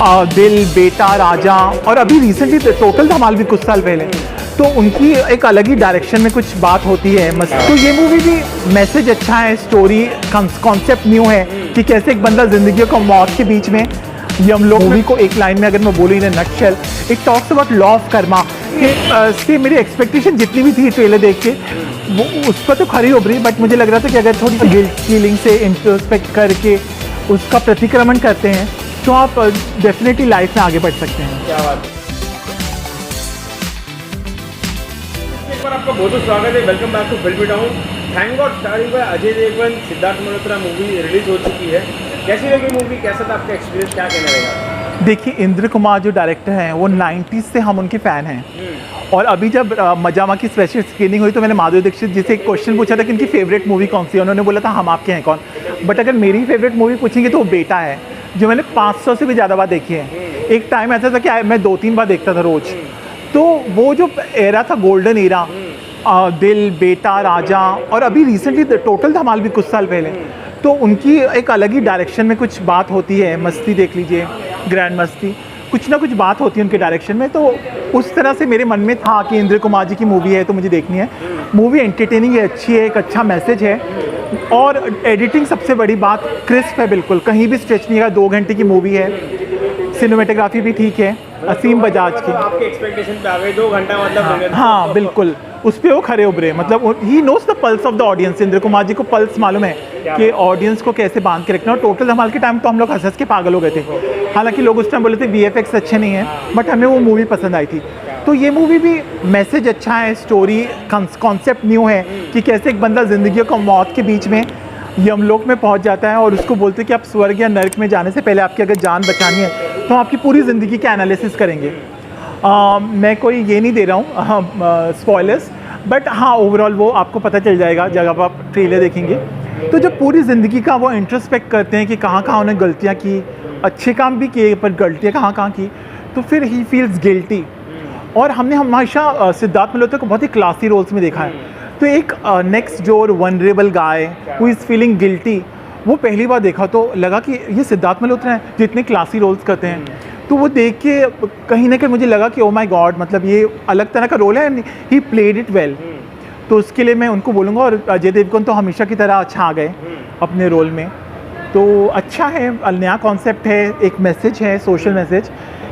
दिल, बेटा, राजा और अभी रिसेंटली टोटल धमाल भी कुछ साल पहले, तो उनकी एक अलग ही डायरेक्शन में कुछ बात होती है मस्त। तो ये मूवी भी मैसेज अच्छा है, स्टोरी कॉन्सेप्ट न्यू है कि कैसे एक बंदा ज़िंदगी को मौत के बीच में, ये हम लोग मूवी को एक लाइन में अगर मैं बोलूँ in nutshell, it talks about law of karma कि मेरी एक्सपेक्टेशन जितनी भी थी ट्रेलर देख के वो उस पर तो खरी उभरी, बट मुझे लग रहा था कि अगर थोड़ी सी गिल्ट फीलिंग से इंट्रोस्पेक्ट करके उसका प्रतिक्रमण करते हैं तो आप डेफिनेटली लाइफ में आगे बढ़ सकते हैं। क्या बात है। एक बार आपका बहुत बहुत स्वागत है, welcome back to Filmi town. Thank God starring by Ajay Devgn, Siddharth Malhotra movie release हो चुकी है। कैसी लगी मूवी, कैसा था आपका एक्सपीरियंस, क्या कहना रहेगा? देखिए, इंद्र कुमार जो डायरेक्टर हैं वो 90s से हम उनके फ़ैन हैं और अभी जब मजामा की स्पेशल स्क्रीनिंग हुई तो मैंने माधुरी दीक्षित जी से एक क्वेश्चन पूछा था कि इनकी फेवरेट मूवी कौन सी है। उन्होंने बोला था हम आपके हैं कौन, बट अगर मेरी फेवरेट मूवी पूछेंगे तो वो बेटा है, जो मैंने 500 से भी ज़्यादा बार देखी है। एक टाइम ऐसा था कि मैं 2-3 बार देखता था रोज़। तो वो जो एरा था, गोल्डन एरा, दिल, बेटा, राजा और अभी रिसेंटली टोटल धमाल भी कुछ साल पहले, तो उनकी एक अलग ही डायरेक्शन में कुछ बात होती है। मस्ती देख लीजिए, ग्रैंड मस्ती, कुछ ना कुछ बात होती है उनके डायरेक्शन में। तो उस तरह से मेरे मन में था कि इंद्र कुमार जी की मूवी है तो मुझे देखनी है। मूवी एंटरटेनिंग है, अच्छी है, एक अच्छा मैसेज है और एडिटिंग सबसे बड़ी बात, क्रिस्प है बिल्कुल, कहीं भी स्ट्रेच नहीं है। 2 घंटे की मूवी है, सिनेमेटोग्राफी भी ठीक है, असीम बजाज की। आपके एक्सपेक्टेशन पे आ गए 2 घंटा मतलब। हाँ बिल्कुल, उस पर वो खरे उभरे, मतलब he knows the pulse of the audience. Indra Kumar ji को पल्स मालूम है कि ऑडियंस को कैसे बांध के रखना। और टोटल धमाल के टाइम तो हम लोग हंस के पागल हो गए थे। हालांकि लोग उस टाइम बोले थे VFX अच्छे नहीं हैं, बट हमें वो मूवी पसंद आई थी। तो ये मूवी भी मैसेज अच्छा है, स्टोरी कॉन्सेप्ट न्यू है कि कैसे एक बंदा ज़िंदगी को मौत के बीच में यमलोक में पहुंच जाता है और उसको बोलते हैं कि आप स्वर्ग या नर्क में जाने से पहले आपकी अगर जान बचानी है तो आपकी पूरी ज़िंदगी का एनालिसिस करेंगे। मैं कोई ये नहीं दे रहा हूँ स्पॉयलर्स, बट हाँ ओवरऑल वो आपको पता चल जाएगा जब आप ट्रेलर देखेंगे। तो जब पूरी ज़िंदगी का वो इंट्रोस्पेक्ट करते हैं कि कहाँ कहाँ उन्हें गलतियाँ की, अच्छे काम भी किए पर गलतियाँ कहाँ कहाँ की, तो फिर ही फील्स गिल्टी। और हमने हमेशा सिद्धार्थ मल्होत्रा को बहुत ही क्लासी रोल्स में देखा है। तो एक next door vulnerable guy who is feeling guilty, वो पहली बार देखा तो लगा कि ये सिद्धार्थ मल्होत्रा हैं जो इतने क्लासी रोल्स करते हैं। तो वो देख के कहीं ना कहीं मुझे लगा कि ओ माय गॉड, मतलब ये अलग तरह का रोल है, ही प्लेड इट वेल। तो उसके लिए मैं उनको बोलूँगा। और अजय देवगन तो हमेशा की तरह अच्छा आ गए अपने रोल में। तो अच्छा है, नया कॉन्सेप्ट है, एक मैसेज है, सोशल मैसेज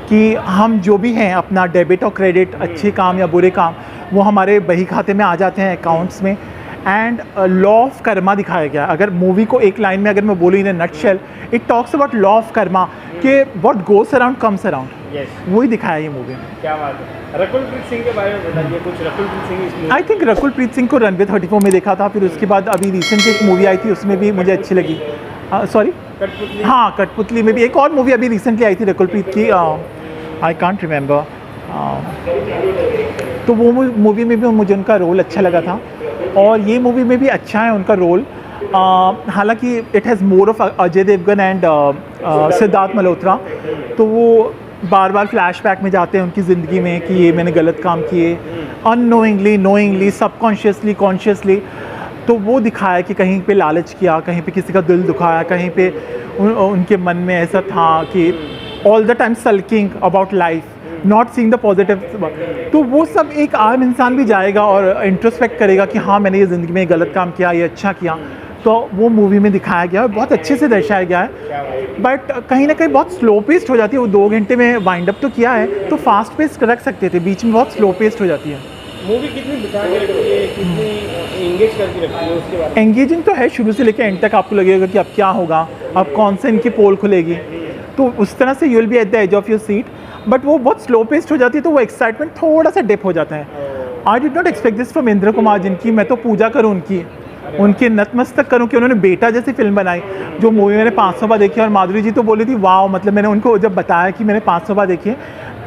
कि हम जो भी हैं अपना डेबिट और क्रेडिट, अच्छे काम या बुरे काम, वो हमारे बही खाते में आ जाते हैं, अकाउंट्स में। एंड लॉ ऑफ कर्मा दिखाया गया। अगर मूवी को एक लाइन में अगर मैं बोलूँ in nutshell, it talks about law of karma कि what goes around comes around. वही दिखाया ये मूवी में। क्या बात है। रकुलप्रीत सिंह के बारे में बताइए कुछ। रकुलप्रीत सिंह इस movie, I think Rakul Preet Singh को रनवे 34 में देखा था, फिर उसके बाद अभी रिसेंटली एक मूवी आई थी उसमें भी मुझे अच्छी लगी। सॉरी, कठपुतली। हाँ, कठपुतली में भी एक और मूवी अभी रिसेंटली आई थी रकुलप्रीत की, आई कांट रिमेंबर। तो वो मूवी में भी मुझे उनका रोल अच्छा लगा था और ये मूवी में भी अच्छा है उनका रोल। हालांकि it has more of Ajay Devgn and Siddharth Malhotra. तो वो बार बार फ्लैशबैक में जाते हैं उनकी ज़िंदगी में कि ये मैंने गलत काम किए, अननोइंगली, नोइंगली, सबकॉन्शियसली, कॉन्शियसली। तो वो दिखाया कि कहीं पे लालच किया, कहीं पे किसी का दिल दुखाया, कहीं पे उनके मन में ऐसा था कि all the time sulking about life, not seeing the positive. तो वो सब एक आम इंसान भी जाएगा और इंट्रोस्पेक्ट करेगा कि हाँ मैंने ये ज़िंदगी में गलत काम किया, ये अच्छा किया। तो वो मूवी में दिखाया गया है, बहुत अच्छे से दर्शाया गया है। बट कहीं ना कहीं बहुत स्लो पेस्ड हो जाती है। वो 2 घंटे में वाइंड अप तो किया है, तो फास्ट पेस्ड रख सकते थे, बीच में बहुत स्लो पेस्ड हो जाती है। मूवी कितनी बिठा के रखती है, कितनी एंगेज करके रखती है, उसके बारे में? एंगेजिंग तो है, शुरू से लेकर एंड तक आपको लगेगा कि अब क्या होगा, अब कौन से इनकी पोल खुलेगी। तो उस तरह से you will be at the edge of your seat. But वो बहुत स्लो पेस्ड हो जाती है तो वो एक्साइटमेंट थोड़ा सा डिप हो जाता है। I did not expect this from Indra Kumar जिनकी मैं तो पूजा करूँ उनके नतमस्तक करूँ कि उन्होंने बेटा जैसी फिल्म बनाई, जो मूवी मैंने 500 बार देखी। और माधुरी जी तो बोली थी वाह, मतलब मैंने उनको जब बताया कि मैंने 500 बार देखी है,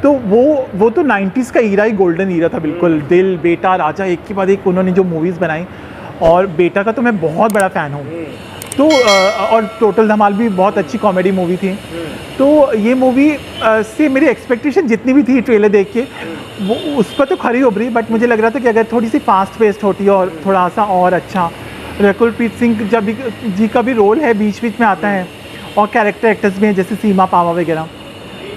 तो वो तो 90s का ईरा ही गोल्डन ईरा था बिल्कुल। दिल, बेटा, राजा, एक के बाद एक उन्होंने जो मूवीज़ बनाई, और बेटा का तो मैं बहुत बड़ा फ़ैन हूँ। तो और टोटल धमाल भी बहुत अच्छी कॉमेडी मूवी थी। तो ये मूवी से मेरी एक्सपेक्टेशन जितनी भी थी ट्रेलर देख के वो उस पर तो खरी उभरी, बट मुझे लग रहा था कि अगर थोड़ी सी फास्ट पेस्ड होती और थोड़ा सा और अच्छा। रकुलप्रीत सिंह जी का भी रोल है, बीच बीच में आता है, और कैरेक्टर एक्टर्स भी हैं जैसे सीमा पावा वगैरह।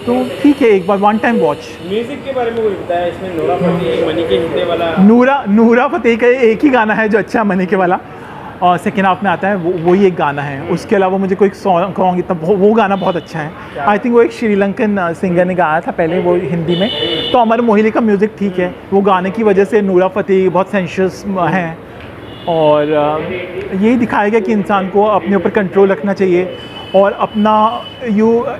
तो ठीक है, एक बार वन टाइम वॉच। म्यूजिक के बारे में कोई बताया इसमें? नूरा फतेही, मनी के हिस्से वाला। नूरा फतेही का एक ही गाना है जो अच्छा है, मनी के वाला, और सेकेंड हाफ में आता है, वही एक गाना है। उसके अलावा मुझे कोई सॉन्ग इतना, वो गाना बहुत अच्छा है। आई थिंक वो एक श्रीलंकन सिंगर ने गाया था पहले, वो हिंदी में। तो अमर मोहिली का म्यूज़िक ठीक है, वो गाने की वजह से नूरा फतेही बहुत सेंशियस हैं, और यही दिखाया गया कि इंसान को अपने ऊपर कंट्रोल रखना चाहिए, और अपना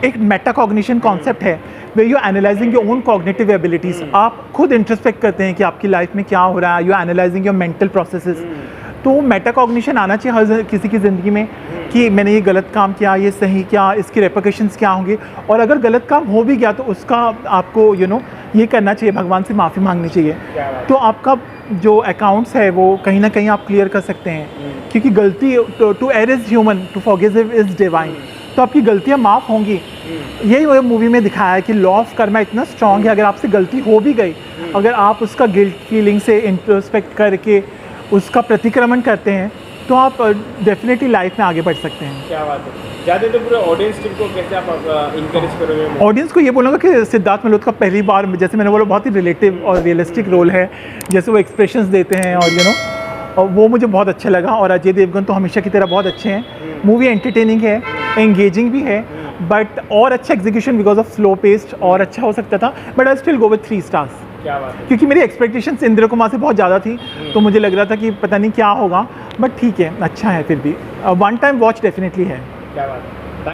एक मेटाकॉग्निशन कॉन्सेप्ट है, way you analysing your own cognitive abilities. आप खुद इंट्रोस्पेक्ट करते हैं कि आपकी लाइफ में क्या हो रहा है, you analysing your mental processes. तो मेटाकॉग्निशन आना चाहिए हर किसी की ज़िंदगी में, कि मैंने ये गलत काम किया, ये सही क्या, इसके रेपरकशंस क्या होंगे, और अगर गलत काम हो भी गया तो उसका आपको ये करना चाहिए, भगवान से माफ़ी मांगनी चाहिए। तो आपका जो अकाउंट्स है वो कहीं ना कहीं आप क्लियर कर सकते हैं, क्योंकि गलती, to err is human, to forgive is divine. तो आपकी गलतियाँ माफ़ होंगी। यही वो मूवी में दिखाया है कि लॉ ऑफ कर्मा इतना स्ट्रॉन्ग है, अगर आपसे गलती हो भी गई, अगर आप उसका गिल्ट फीलिंग से इंट्रोस्पेक्ट करके उसका प्रतिक्रमण करते हैं, तो आप डेफिनेटली लाइफ में आगे बढ़ सकते हैं। क्या बात है। ज़्यादा तो पूरे ऑडियंस टीम को कैसे आप इंकरेज करोगे? ऑडियंस को ये बोलूँगा कि सिद्धार्थ मल्होत्रा का पहली बार, जैसे मैंने बोला, बहुत ही रिलेटिव और रियलिस्टिक रोल है, जैसे वो एक्सप्रेशंस देते हैं, और वो मुझे बहुत अच्छा लगा। और अजय देवगन तो हमेशा की तरह बहुत अच्छे हैं। मूवी एंटरटेनिंग है, एंगेजिंग भी है, बट और अच्छा execution because of slow paced और अच्छा हो सकता था, but I still go with 3 stars. क्या बात है। क्योंकि मेरी एक्सपेक्टेशंस इंद्र कुमार से बहुत ज़्यादा थी, तो मुझे लग रहा था कि पता नहीं क्या होगा, बट ठीक है, अच्छा है फिर भी। वन टाइम वॉच डेफिनेटली है। क्या बात है।